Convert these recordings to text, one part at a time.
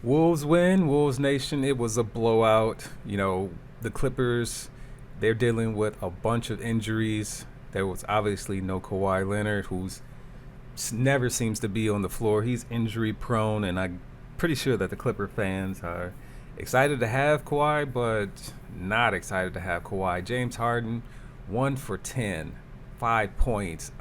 Wolves win, Wolves Nation. It was a blowout. The Clippers, they're dealing with a bunch of injuries. There was obviously no Kawhi Leonard, who's never seems to be on the floor. He's injury prone, and I'm pretty sure that the Clipper fans are excited to have Kawhi, but not excited to have Kawhi. James Harden, 1 for 10, 5 points.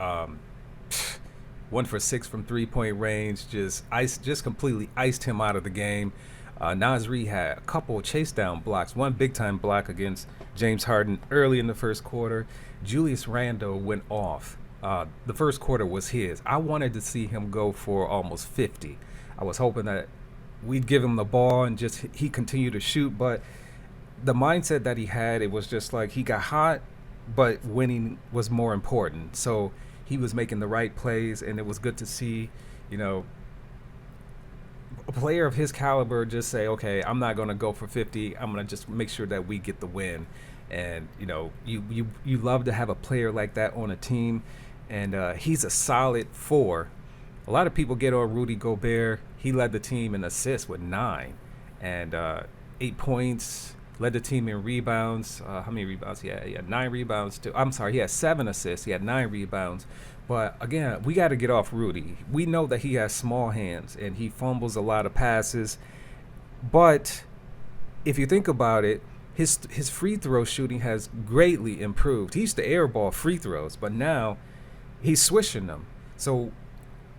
1 for 6 from 3-point range, just completely iced him out of the game. Nasri had a couple chase down blocks, one big time block against James Harden early in the first quarter. Julius Randle went off. The first quarter was his. I wanted to see him go for almost 50. I was hoping that we'd give him the ball and just he continued to shoot, but the mindset that he had, it was just like he got hot, but winning was more important. So he was making the right plays, and it was good to see, a player of his caliber just say, okay, I'm not going to go for 50. I'm going to just make sure that we get the win. And, you love to have a player like that on a team, and he's a solid 4. A lot of people get on Rudy Gobert. He led the team in assists with 9 and 8 points. Led the team in rebounds. How many rebounds? He had 9 rebounds too. I'm sorry, he had 7 assists. He had 9 rebounds. But again, we got to get off Rudy. We know that he has small hands and he fumbles a lot of passes. But if you think about it, his free throw shooting has greatly improved. He used to airball free throws, but now he's swishing them. So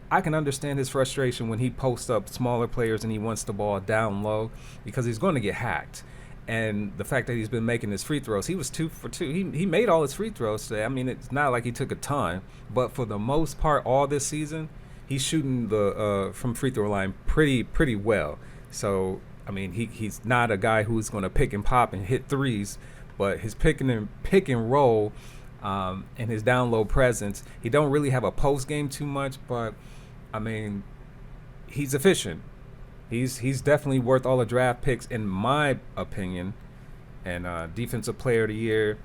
I can understand his frustration when he posts up smaller players and he wants the ball down low because he's going to get hacked. And the fact that he's been making his free throws, he was 2 for 2. He made all his free throws today. I mean, it's not like he took a ton, but for the most part, all this season, he's shooting the from free throw line pretty well. So I mean, he's not a guy who's going to pick and pop and hit threes, but his pick and roll, and his down low presence, he don't really have a post game too much, but I mean, he's efficient. He's definitely worth all the draft picks in my opinion, and defensive player of the year,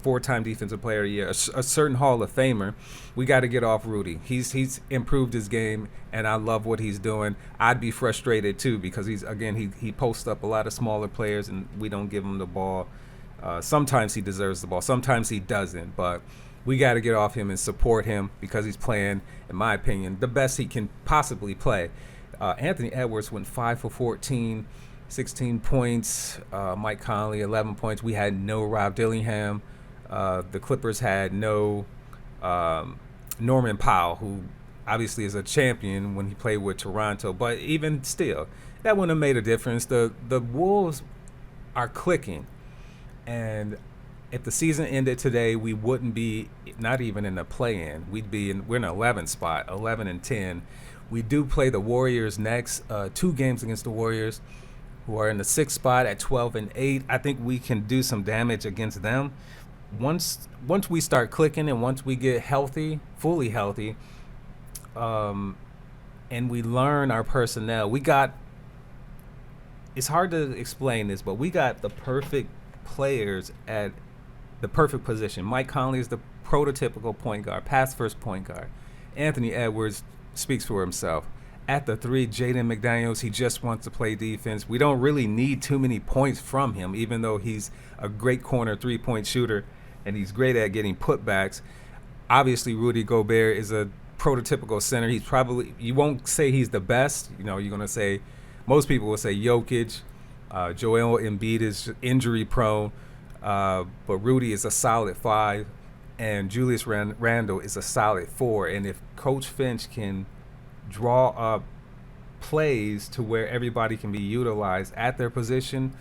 4-time defensive player of the year, a certain Hall of Famer. We got to get off Rudy. He's improved his game, and I love what he's doing. I'd be frustrated too because he posts up a lot of smaller players, and we don't give him the ball. Sometimes he deserves the ball, sometimes he doesn't, but we got to get off him and support him because he's playing, in my opinion, the best he can possibly play. Anthony Edwards went 5 for 14, 16 points. Mike Conley, 11 points. We had no Rob Dillingham. The Clippers had no Norman Powell, who obviously is a champion when he played with Toronto. But even still, that wouldn't have made a difference. The Wolves are clicking. And if the season ended today, we wouldn't be not even in the play-in. We're in an 11th spot, 11-10. We do play the Warriors next, 2 games against the Warriors, who are in the 6th spot at 12-8. I think we can do some damage against them. Once we start clicking and once we get healthy, fully healthy, and we learn our personnel, it's hard to explain this, but we got the perfect players at the perfect position. Mike Conley is the prototypical point guard, pass-first point guard. Anthony Edwards speaks for himself. At the 3, Jaden McDaniels, he just wants to play defense. We don't really need too many points from him, even though he's a great corner 3-point shooter and he's great at getting putbacks. Obviously, Rudy Gobert is a prototypical center. He's probably, you won't say he's the best. You're going to say, most people will say Jokic. Joel Embiid is injury prone, but Rudy is a solid 5. And Julius Randle is a solid 4. And if Coach Finch can draw up plays to where everybody can be utilized at their position,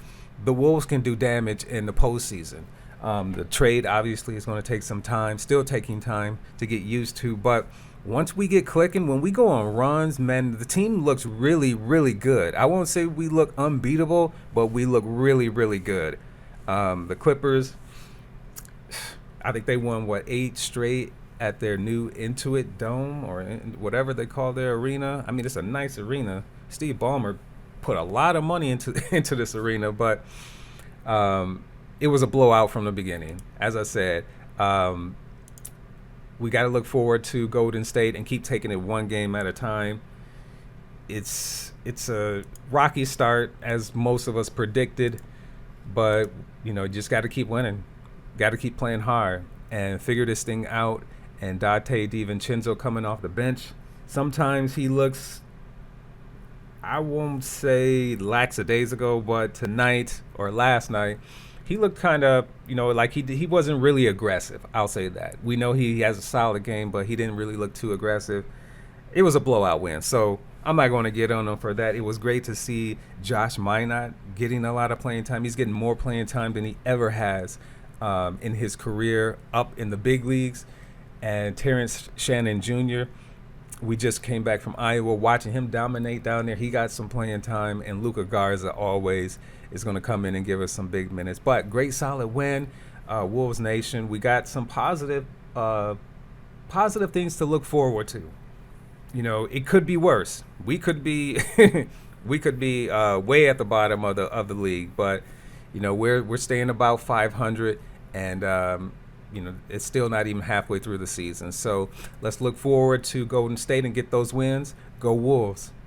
the Wolves can do damage in the postseason. The trade obviously is going to take some time, still taking time to get used to. But once we get clicking, when we go on runs, man, the team looks really, really good. I won't say we look unbeatable, but we look really, really good. The Clippers, I think they won 8 straight at their new Intuit Dome or whatever they call their arena. I mean, it's a nice arena. Steve Ballmer put a lot of money into this arena, but it was a blowout from the beginning. As I said, we got to look forward to Golden State and keep taking it one game at a time. it's a rocky start as most of us predicted, but just got to keep winning, got to keep playing hard and figure this thing out. And Dante DiVincenzo coming off the bench, sometimes he looks, I won't say lackadaisical, but tonight or last night, he looked kind of, like he wasn't really aggressive. I'll say that. We know he has a solid game, but he didn't really look too aggressive. It was a blowout win, so I'm not going to get on him for that. It was great to see Josh Minot getting a lot of playing time. He's getting more playing time than he ever has in his career up in the big leagues. And Terrence Shannon Jr., we just came back from Iowa, watching him dominate down there. He got some playing time, and Luka Garza always is going to come in and give us some big minutes. But great, solid win, Wolves Nation. We got some positive things to look forward to. It could be worse. We could be we could be way at the bottom of the league, but we're staying about 500, and it's still not even halfway through the season. So let's look forward to Golden State and get those wins. Go Wolves.